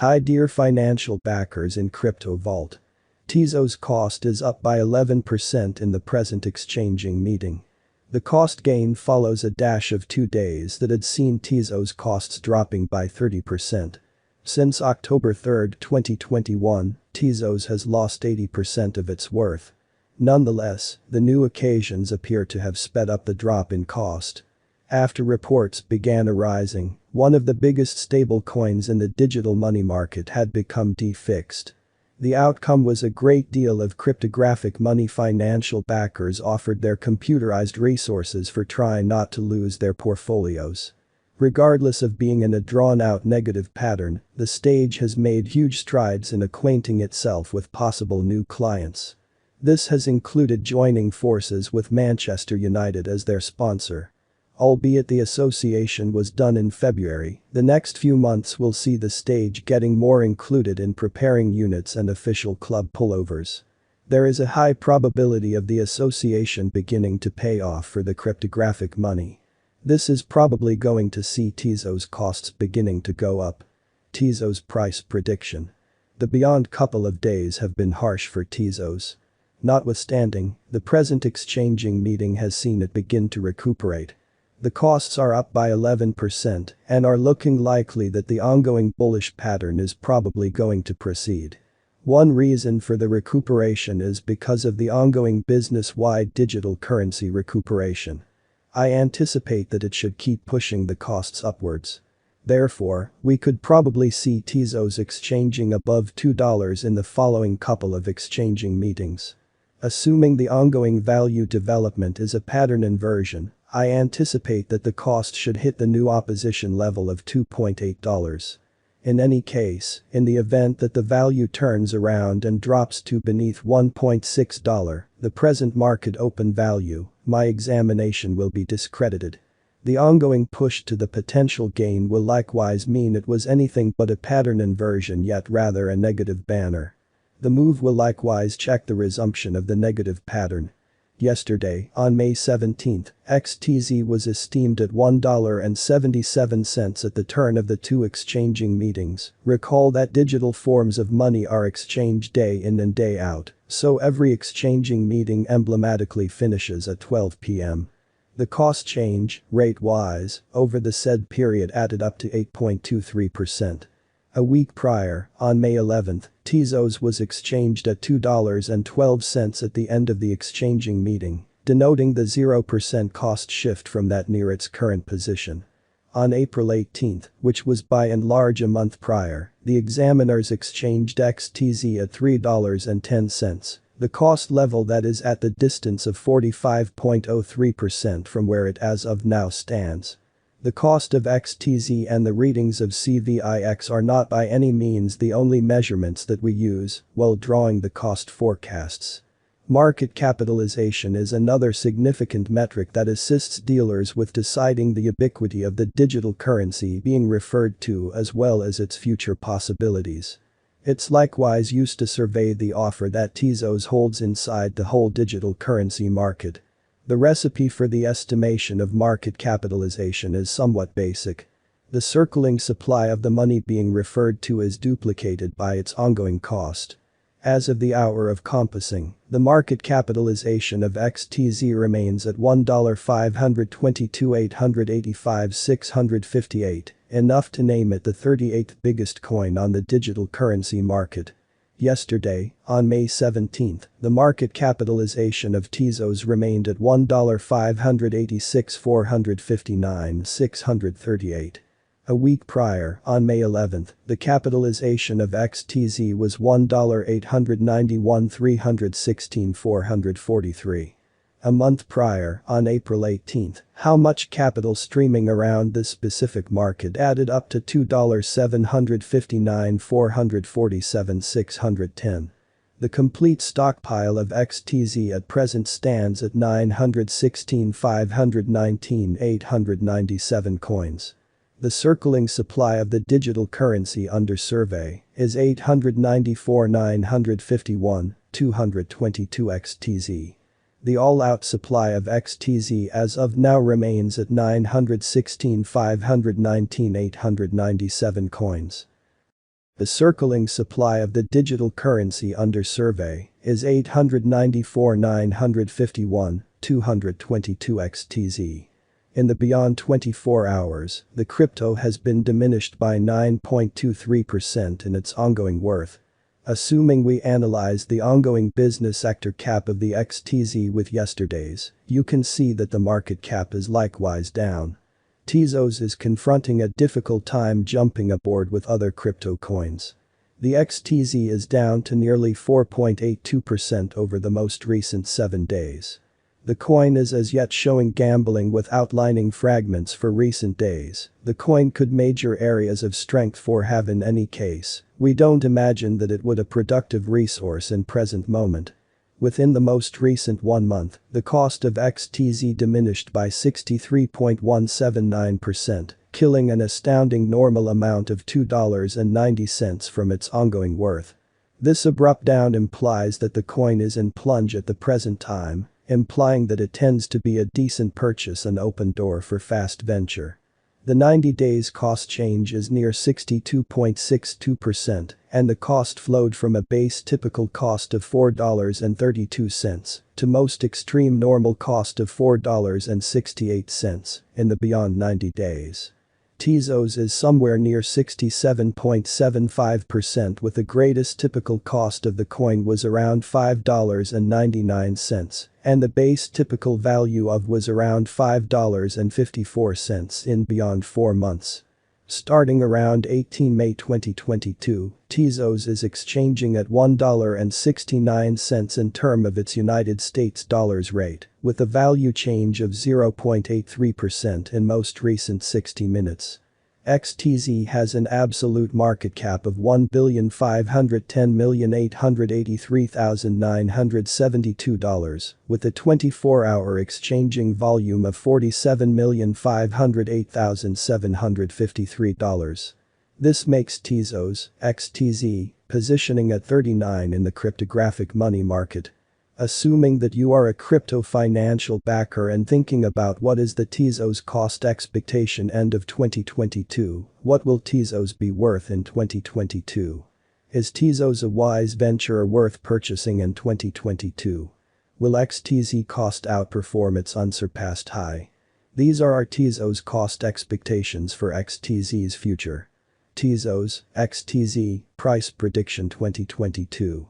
Hi dear financial backers in Crypto Vault. Tezos cost is up by 11% in the present exchanging meeting. The cost gain follows a dash of 2 days that had seen Tezos costs dropping by 30%. Since October 3, 2021, Tezos has lost 80% of its worth. Nonetheless, the new occasions appear to have sped up the drop in cost. After reports began arising, one of the biggest stablecoins in the digital money market had become defixed. The outcome was a great deal of cryptographic money. Financial backers offered their computerized resources for trying not to lose their portfolios. Regardless of being in a drawn-out negative pattern, the stage has made huge strides in acquainting itself with possible new clients. This has included joining forces with Manchester United as their sponsor. Albeit the association was done in February, the next few months will see the stage getting more included in preparing units and official club pullovers. There is a high probability of the association beginning to pay off for the cryptographic money. This is probably going to see Tezos costs beginning to go up. Tezos price prediction. The beyond couple of days have been harsh for Tezos. Notwithstanding, the present exchanging meeting has seen it begin to recuperate. The costs are up by 11% and are looking likely that the ongoing bullish pattern is probably going to proceed. One reason for the recuperation is because of the ongoing business-wide digital currency recuperation. I anticipate that it should keep pushing the costs upwards. Therefore, we could probably see Tezos exchanging above $2 in the following couple of exchanging meetings. Assuming the ongoing value development is a pattern inversion, I anticipate that the cost should hit the new opposition level of $2.8. In any case, in the event that the value turns around and drops to beneath $1.6, the present market open value, my examination will be discredited. The ongoing push to the potential gain will likewise mean it was anything but a pattern inversion, yet rather a negative banner. The move will likewise check the resumption of the negative pattern. Yesterday, on May 17, XTZ was esteemed at $1.77 at the turn of the two exchanging meetings. Recall that digital forms of money are exchanged day in and day out, so every exchanging meeting emblematically finishes at 12 p.m. The cost change, rate-wise, over the said period added up to 8.23%. A week prior, on May 11, Tezos was exchanged at $2.12 at the end of the exchanging meeting, denoting the 0% cost shift from that near its current position. On April 18, which was by and large a month prior, the examiners exchanged XTZ at $3.10, the cost level that is at the distance of 45.03% from where it as of now stands. The cost of XTZ and the readings of CVIX are not by any means the only measurements that we use while drawing the cost forecasts. Market capitalization is another significant metric that assists dealers with deciding the ubiquity of the digital currency being referred to as well as its future possibilities. It's likewise used to survey the offer that Tezos holds inside the whole digital currency market. The recipe for the estimation of market capitalization is somewhat basic. The circling supply of the money being referred to is duplicated by its ongoing cost. As of the hour of compassing, the market capitalization of XTZ remains at $1,522,885,658, enough to name it the 38th biggest coin on the digital currency market. Yesterday, on May 17, the market capitalization of Tezos remained at $1,586,459,638. A week prior, on May 11, the capitalization of XTZ was $1,891,316,443. A month prior, on April 18, how much capital streaming around this specific market added up to $2,759,447,610. The complete stockpile of XTZ at present stands at 916,519,897 coins. The circling supply of the digital currency under survey is 894,951,222 XTZ. The all-out supply of XTZ as of now remains at 916,519,897 coins. The circling supply of the digital currency under survey is 894,951, 222 XTZ. In the beyond 24 hours, the crypto has been diminished by 9.23% in its ongoing worth. Assuming we analyze the ongoing business sector cap of the XTZ with yesterday's, you can see that the market cap is likewise down. Tezos is confronting a difficult time jumping aboard with other crypto coins. The XTZ is down to nearly 4.82% over the most recent 7 days. The coin is as yet showing gambling with outlining fragments for recent days. The coin could major areas of strength for have in any case. We don't imagine that it would a productive resource in present moment. Within the most recent 1 month, the cost of XTZ diminished by 63.179%, killing an astounding normal amount of $2.90 from its ongoing worth. This abrupt down implies that the coin is in plunge at the present time, implying that it tends to be a decent purchase and open door for fast venture. The 90 days cost change is near 62.62%, and the cost flowed from a base typical cost of $4.32 to most extreme normal cost of $4.68 in the beyond 90 days. Tezos is somewhere near 67.75% with the greatest typical cost of the coin was around $5.99 and the base typical value of was around $5.54 in beyond 4 months. Starting around 18 May 2022, Tezos is exchanging at $1.69 in term of its United States dollars rate, with a value change of 0.83% in most recent 60 minutes. XTZ has an absolute market cap of $1,510,883,972, with a 24-hour exchanging volume of $47,508,753. This makes Tezos, XTZ, positioning at 39 in the cryptographic money market. Assuming that you are a crypto financial backer and thinking about what is the Tezos cost expectation end of 2022, what will Tezos be worth in 2022? Is Tezos a wise venture or worth purchasing in 2022? Will XTZ cost outperform its unsurpassed high? These are our Tezos cost expectations for XTZ's future. Tezos, XTZ, price prediction 2022.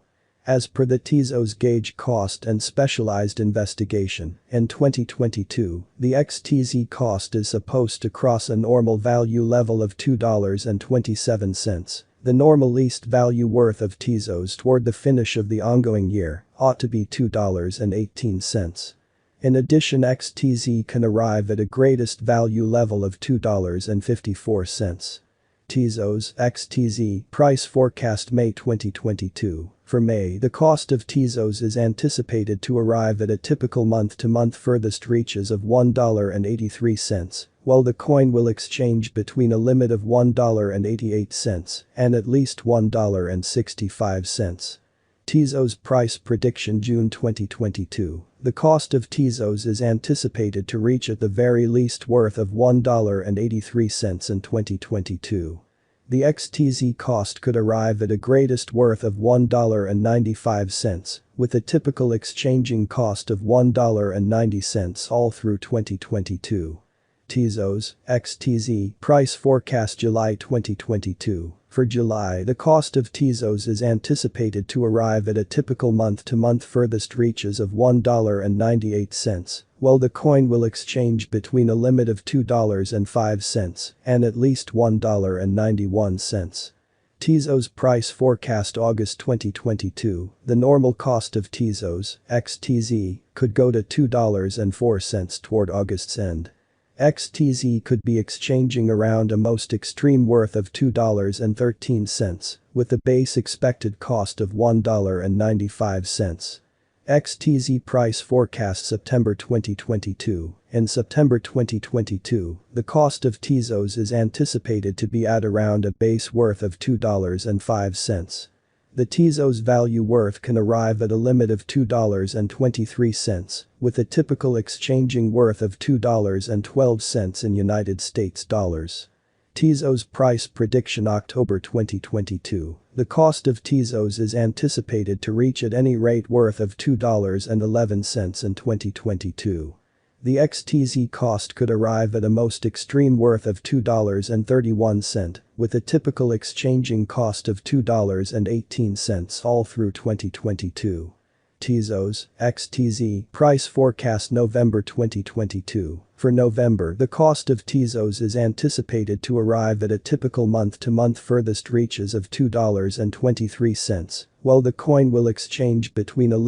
As per the Tezos gauge cost and specialized investigation, in 2022, the XTZ cost is supposed to cross a normal value level of $2.27. The normal least value worth of Tezos toward the finish of the ongoing year ought to be $2.18. In addition, XTZ can arrive at a greatest value level of $2.54. Tezos, XTZ, price forecast May 2022. For May, the cost of Tezos is anticipated to arrive at a typical month-to-month furthest reaches of $1.83, while the coin will exchange between a limit of $1.88 and at least $1.65. Tezos price prediction June 2022. The cost of Tezos is anticipated to reach at the very least worth of $1.83 in 2022. The XTZ cost could arrive at a greatest worth of $1.95, with a typical exchanging cost of $1.90 all through 2022. Tezos, XTZ, price forecast July 2022. For July, the cost of Tezos is anticipated to arrive at a typical month-to-month furthest reaches of $1.98, while the coin will exchange between a limit of $2.05 and at least $1.91. Tezos price forecast August 2022. The normal cost of Tezos, XTZ, could go to $2.04 toward August's end. XTZ could be exchanging around a most extreme worth of $2.13, with a base expected cost of $1.95. XTZ price forecast September 2022. In September 2022, the cost of Tezos is anticipated to be at around a base worth of $2.05. The Tezos value worth can arrive at a limit of $2.23, with a typical exchanging worth of $2.12 in United States dollars. Tezos price prediction October 2022. The cost of Tezos is anticipated to reach at any rate worth of $2.11 in 2022. The XTZ cost could arrive at a most extreme worth of $2.31, with a typical exchanging cost of $2.18 all through 2022. Tezos, XTZ, price forecast November 2022. For November, the cost of Tezos is anticipated to arrive at a typical month-to-month furthest reaches of $2.23, while the coin will exchange between a